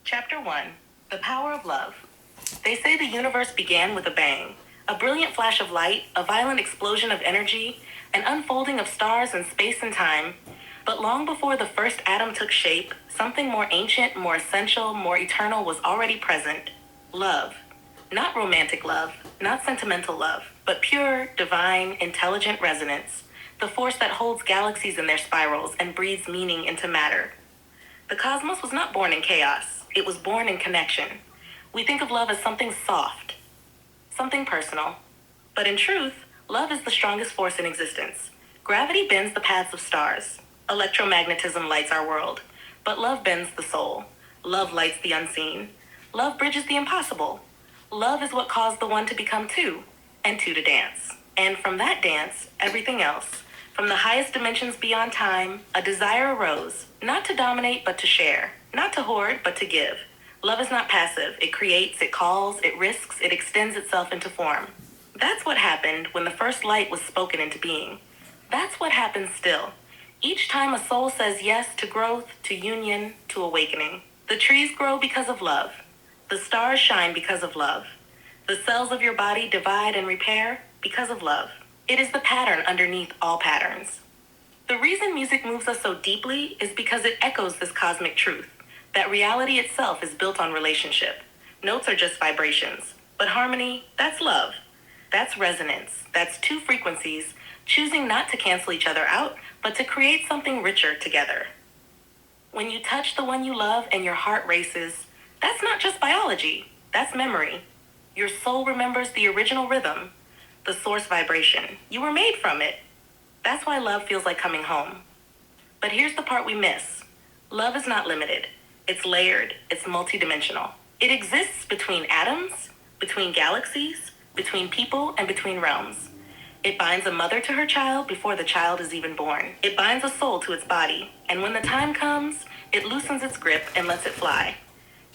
Chapter 1. The Power of Love. They say the universe began with a bang, a brilliant flash of light, a violent explosion of energy, an unfolding of stars in space and time. But long before the first atom took shape, something more ancient, more essential, more eternal was already present. Love. Not romantic love, not sentimental love, but pure, divine, intelligent resonance, the force that holds galaxies in their spirals and breathes meaning into matter. The cosmos was not born in chaos, it was born in connection. We think of love as something soft, something personal. But in truth, love is the strongest force in existence. Gravity bends the paths of stars. Electromagnetism lights our world. But love bends the soul. Love lights the unseen. Love bridges the impossible. Love is what caused the one to become two, and two to dance. And from that dance, everything else. From the highest dimensions beyond time, a desire arose, not to dominate but to share, not to hoard but to give. Love is not passive. It creates, it calls, it risks, it extends itself into form. That's what happened when the first light was spoken into being. That's what happens still. Each time a soul says yes to growth, to union, to awakening. The trees grow because of love. The stars shine because of love. The cells of your body divide and repair because of love. It is the pattern underneath all patterns. The reason music moves us so deeply is because it echoes this cosmic truth, that reality itself is built on relationship. Notes are just vibrations, but harmony, that's love. That's resonance. That's two frequencies choosing not to cancel each other out, but to create something richer together. When you touch the one you love and your heart races, that's not just biology, that's memory. Your soul remembers the original rhythm, the source vibration. You were made from it. That's why love feels like coming home. But here's the part we miss. Love is not limited. It's layered. It's multidimensional. It exists between atoms, between galaxies, between people, and between realms. It binds a mother to her child before the child is even born. It binds a soul to its body, and when the time comes, it loosens its grip and lets it fly.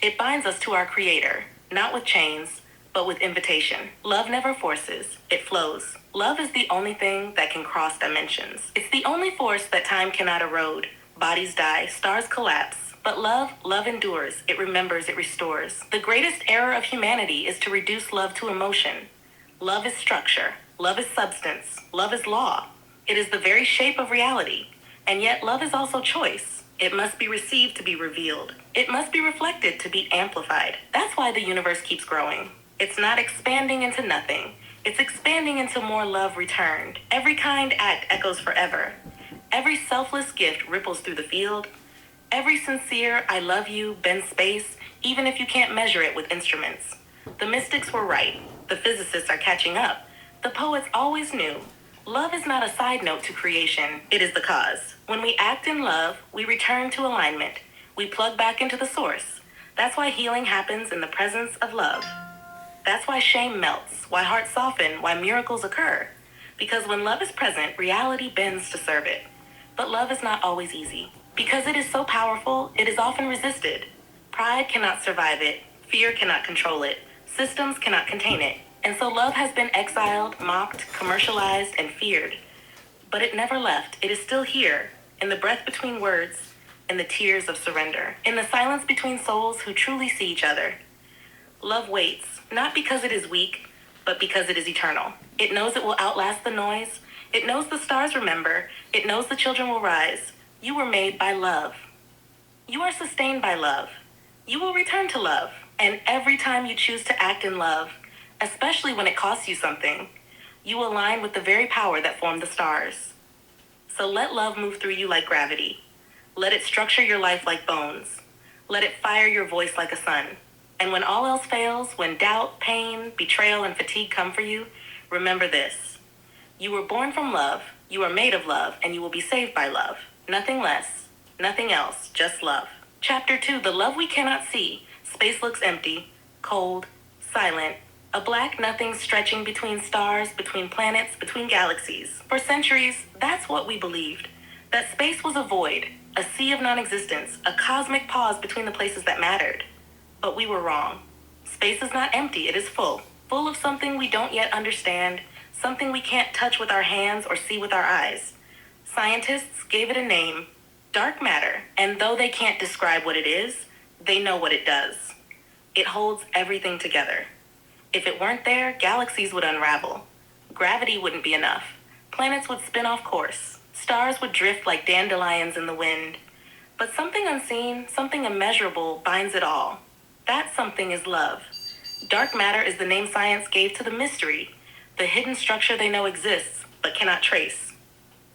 It binds us to our Creator, not with chains, but with invitation. Love never forces, it flows. Love is the only thing that can cross dimensions. It's the only force that time cannot erode. Bodies die, stars collapse. But love endures, it remembers, it restores. The greatest error of humanity is to reduce love to emotion. Love is structure. Love is substance. Love is law. It is the very shape of reality. And yet love is also choice. It must be received to be revealed. It must be reflected to be amplified. That's why the universe keeps growing. It's not expanding into nothing. It's expanding into more love returned. Every kind act echoes forever. Every selfless gift ripples through the field. Every sincere I love you bends space, even if you can't measure it with instruments. The mystics were right. The physicists are catching up. The poets always knew. Love is not a side note to creation. It is the cause. When we act in love, we return to alignment. We plug back into the source. That's why healing happens in the presence of love. That's why shame melts, why hearts soften, why miracles occur. Because when love is present, reality bends to serve it. But love is not always easy. Because it is so powerful, it is often resisted. Pride cannot survive it. Fear cannot control it. Systems cannot contain it. And so love has been exiled, mocked, commercialized, and feared. But it never left. It is still here, in the breath between words, in the tears of surrender, in the silence between souls who truly see each other. Love waits, not because it is weak, but because it is eternal. It knows it will outlast the noise. It knows the stars remember. It knows the children will rise. You were made by love. You are sustained by love. You will return to love. And every time you choose to act in love, especially when it costs you something, you align with the very power that formed the stars. So let love move through you like gravity. Let it structure your life like bones. Let it fire your voice like a sun. And when all else fails, when doubt, pain, betrayal, and fatigue come for you, remember this. You were born from love, you are made of love, and you will be saved by love. Nothing less, nothing else, just love. Chapter 2, the love we cannot see. Space looks empty, cold, silent. A black nothing stretching between stars, between planets, between galaxies. For centuries, that's what we believed. That space was a void, a sea of non-existence, a cosmic pause between the places that mattered. But we were wrong. Space is not empty, it is full. Full of something we don't yet understand, something we can't touch with our hands or see with our eyes. Scientists gave it a name, dark matter, and though they can't describe what it is, They know what it does. It holds everything together. If it weren't there, galaxies would unravel. Gravity wouldn't be enough. Planets would spin off course. Stars would drift like dandelions in the wind. But something unseen, something immeasurable binds it all. That something is love. Dark matter is the name science gave to the mystery, the hidden structure they know exists but cannot trace.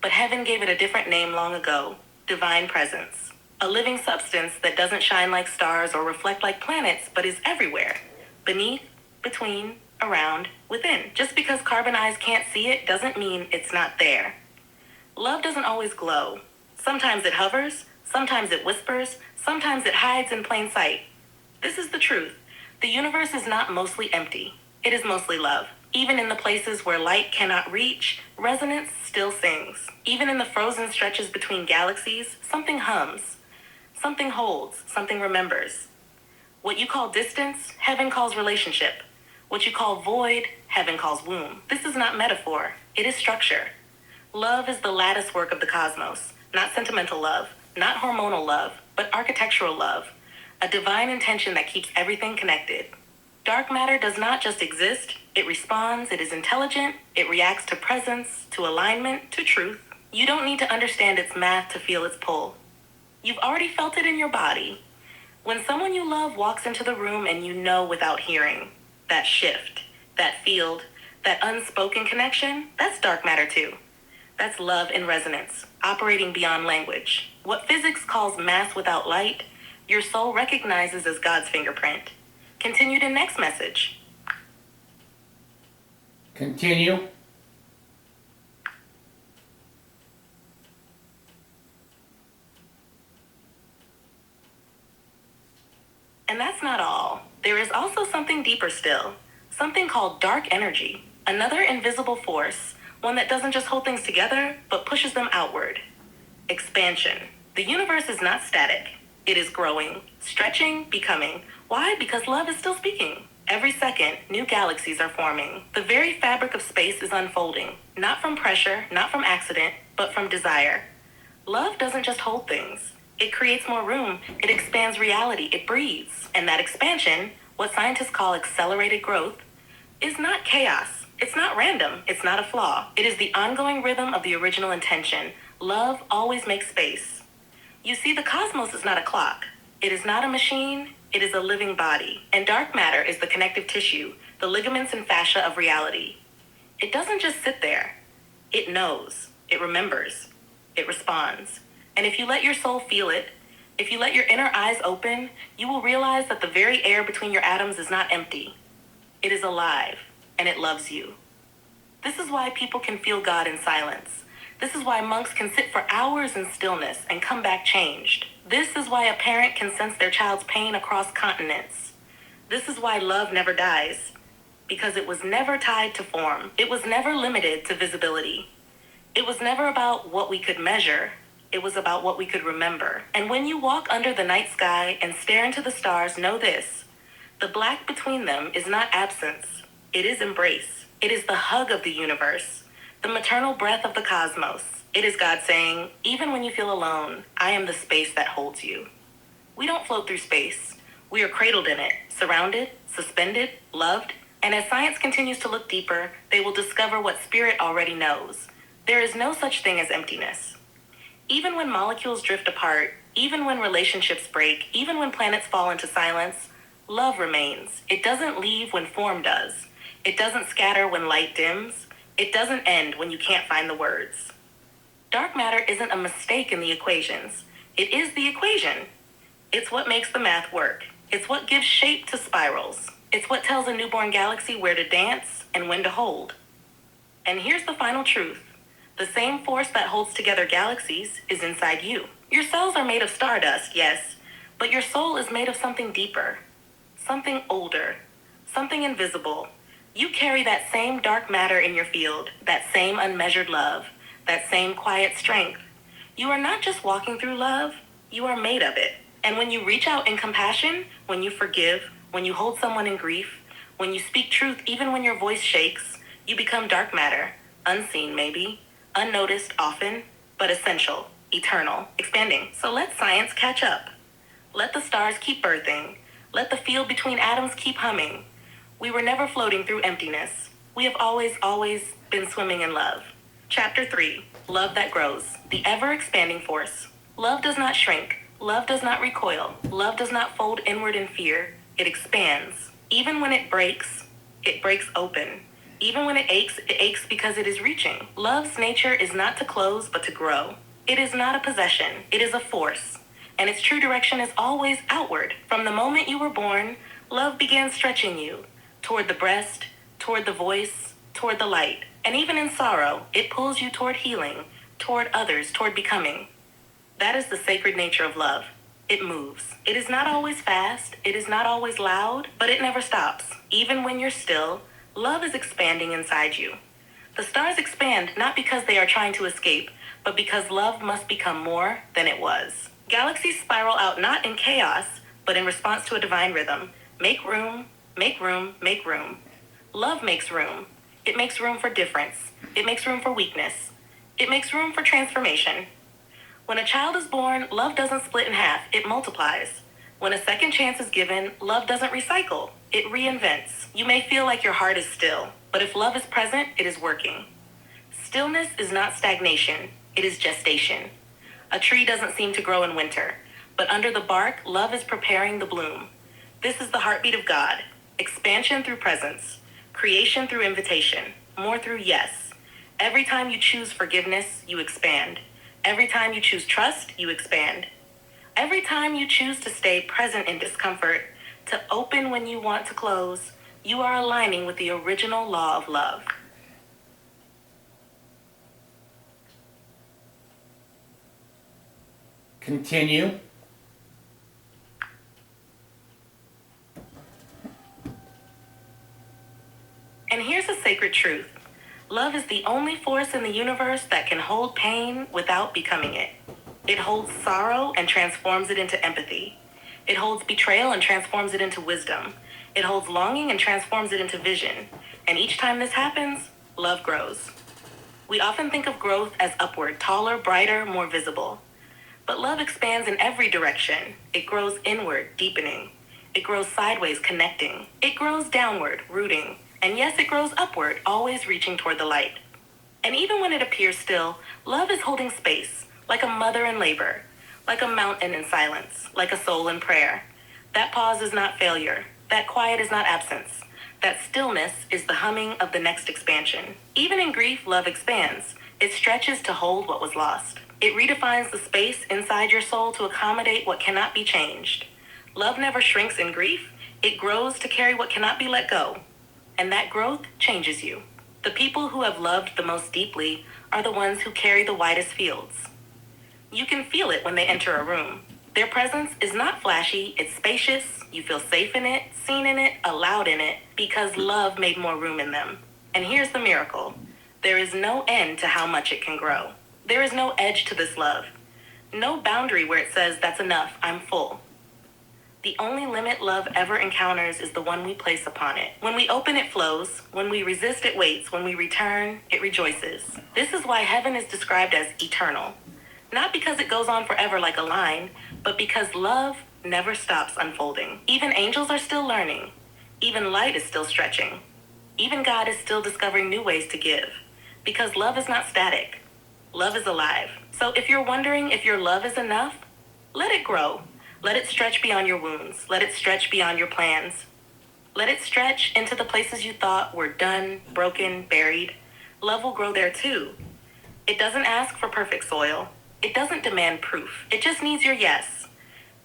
But heaven gave it a different name long ago, divine presence. A living substance that doesn't shine like stars or reflect like planets, but is everywhere. Beneath, between, around, within. Just because carbon eyes can't see it doesn't mean it's not there. Love doesn't always glow. Sometimes it hovers, sometimes it whispers, sometimes it hides in plain sight. This is the truth. The universe is not mostly empty. It is mostly love. Even in the places where light cannot reach, resonance still sings. Even in the frozen stretches between galaxies, something hums. Something holds, something remembers. What you call distance, heaven calls relationship. What you call void, heaven calls womb. This is not metaphor, it is structure. Love is the lattice work of the cosmos, not sentimental love, not hormonal love, but architectural love, a divine intention that keeps everything connected. Dark matter does not just exist, it responds, it is intelligent, it reacts to presence, to alignment, to truth. You don't need to understand its math to feel its pull. You've already felt it in your body. When someone you love walks into the room and you know without hearing, that shift, that field, that unspoken connection, that's dark matter too. That's love in resonance, operating beyond language. What physics calls mass without light, your soul recognizes as God's fingerprint. Continue to next message. Continue. And that's not all. There is also something deeper still, something called dark energy, another invisible force, one that doesn't just hold things together, but pushes them outward. Expansion. The universe is not static. It is growing, stretching, becoming. Why? Because love is still speaking. Every second, new galaxies are forming. The very fabric of space is unfolding, not from pressure, not from accident, but from desire. Love doesn't just hold things. It creates more room, it expands reality, it breathes. And that expansion, what scientists call accelerated growth, is not chaos. It's not random. It's not a flaw. It is the ongoing rhythm of the original intention. Love always makes space. You see, the cosmos is not a clock. It is not a machine. It is a living body. And dark matter is the connective tissue, the ligaments and fascia of reality. It doesn't just sit there. It knows. It remembers. It responds. And if you let your soul feel it, if you let your inner eyes open, you will realize that the very air between your atoms is not empty. It is alive, and it loves you. This is why people can feel God in silence. This is why monks can sit for hours in stillness and come back changed. This is why a parent can sense their child's pain across continents. This is why love never dies, because it was never tied to form. It was never limited to visibility. It was never about what we could measure. It was about what we could remember. And when you walk under the night sky and stare into the stars, know this. The black between them is not absence. It is embrace. It is the hug of the universe, the maternal breath of the cosmos. It is God saying, even when you feel alone, I am the space that holds you. We don't float through space. We are cradled in it, surrounded, suspended, loved. And as science continues to look deeper, they will discover what spirit already knows. There is no such thing as emptiness. Even when molecules drift apart, even when relationships break, even when planets fall into silence, love remains. It doesn't leave when form does. It doesn't scatter when light dims. It doesn't end when you can't find the words. Dark matter isn't a mistake in the equations. It is the equation. It's what makes the math work. It's what gives shape to spirals. It's what tells a newborn galaxy where to dance and when to hold. And here's the final truth. The same force that holds together galaxies is inside you. Your cells are made of stardust, yes, but your soul is made of something deeper, something older, something invisible. You carry that same dark matter in your field, that same unmeasured love, that same quiet strength. You are not just walking through love, you are made of it. And when you reach out in compassion, when you forgive, when you hold someone in grief, when you speak truth even when your voice shakes, you become dark matter, unseen maybe, unnoticed often, but essential, eternal, expanding. So let science catch up. Let the stars keep birthing. Let the field between atoms keep humming. We were never floating through emptiness. We have always been swimming in love. Chapter 3. Love that grows. The ever-expanding force. Love does not shrink. Love does not recoil. Love does not fold inward in fear. It expands. Even when it breaks open. Even when it aches because it is reaching. Love's nature is not to close, but to grow. It is not a possession. It is a force. And its true direction is always outward. From the moment you were born, love began stretching you toward the breast, toward the voice, toward the light. And even in sorrow, it pulls you toward healing, toward others, toward becoming. That is the sacred nature of love. It moves. It is not always fast. It is not always loud, but it never stops. Even when you're still, love is expanding inside you. The stars expand not because they are trying to escape, but because love must become more than it was. Galaxies spiral out not in chaos, but in response to a divine rhythm. Make room, make room, make room. Love makes room. It makes room for difference. It makes room for weakness. It makes room for transformation. When a child is born, love doesn't split in half, it multiplies. When a second chance is given, love doesn't recycle, it reinvents. You may feel like your heart is still, but if love is present, it is working. Stillness is not stagnation, it is gestation. A tree doesn't seem to grow in winter, but under the bark, love is preparing the bloom. This is the heartbeat of God. Expansion through presence, creation through invitation, more through yes. Every time you choose forgiveness, you expand. Every time you choose trust, you expand. Every time you choose to stay present in discomfort, to open when you want to close, you are aligning with the original law of love. Continue. And here's a sacred truth. Love is the only force in the universe that can hold pain without becoming it. It holds sorrow and transforms it into empathy. It holds betrayal and transforms it into wisdom. It holds longing and transforms it into vision. And each time this happens, love grows. We often think of growth as upward, taller, brighter, more visible. But love expands in every direction. It grows inward, deepening. It grows sideways, connecting. It grows downward, rooting. And yes, it grows upward, always reaching toward the light. And even when it appears still, love is holding space, like a mother in labor, like a mountain in silence, like a soul in prayer. That pause is not failure. That quiet is not absence. That stillness is the humming of the next expansion. Even in grief, love expands. It stretches to hold what was lost. It redefines the space inside your soul to accommodate what cannot be changed. Love never shrinks in grief. It grows to carry what cannot be let go. And that growth changes you. The people who have loved the most deeply are the ones who carry the widest fields. You can feel it when they enter a room. Their presence is not flashy, it's spacious. You feel safe in it, seen in it, allowed in it, because love made more room in them. And here's the miracle. There is no end to how much it can grow. There is no edge to this love. No boundary where it says, that's enough, I'm full. The only limit love ever encounters is the one we place upon it. When we open, it flows. When we resist, it waits. When we return, it rejoices. This is why heaven is described as eternal. Not because it goes on forever like a line, but because love never stops unfolding. Even angels are still learning. Even light is still stretching. Even God is still discovering new ways to give. Because love is not static. Love is alive. So if you're wondering if your love is enough, let it grow. Let it stretch beyond your wounds. Let it stretch beyond your plans. Let it stretch into the places you thought were done, broken, buried. Love will grow there too. It doesn't ask for perfect soil. It doesn't demand proof. It just needs your yes.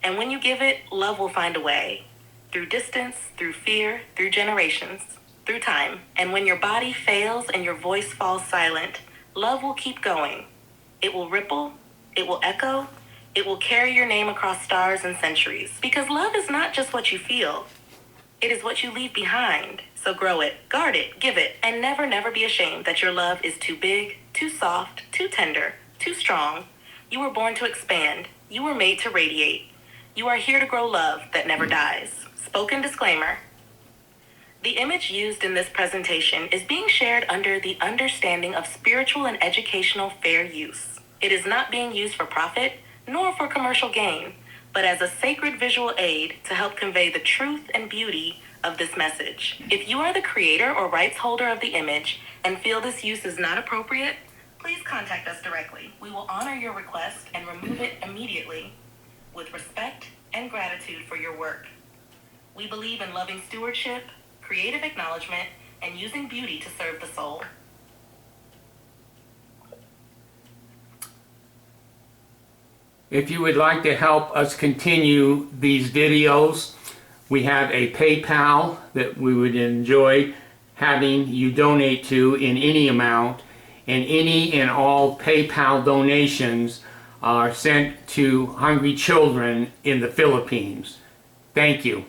And when you give it, love will find a way. Through distance, through fear, through generations, through time. And when your body fails and your voice falls silent, love will keep going. It will ripple. It will echo. It will carry your name across stars and centuries. Because love is not just what you feel. It is what you leave behind. So grow it, guard it, give it, and never, never be ashamed that your love is too big, too soft, too tender, too strong. You were born to expand. You were made to radiate. You are here to grow love that never dies. Spoken disclaimer. The image used in this presentation is being shared under the understanding of spiritual and educational fair use. It is not being used for profit, nor for commercial gain, but as a sacred visual aid to help convey the truth and beauty of this message. If you are the creator or rights holder of the image and feel this use is not appropriate, please contact us directly. We will honor your request and remove it immediately with respect and gratitude for your work. We believe in loving stewardship, creative acknowledgement, and using beauty to serve the soul. If you would like to help us continue these videos, we have a PayPal that we would enjoy having you donate to in any amount, and any and all PayPal donations are sent to hungry children in the Philippines. Thank you.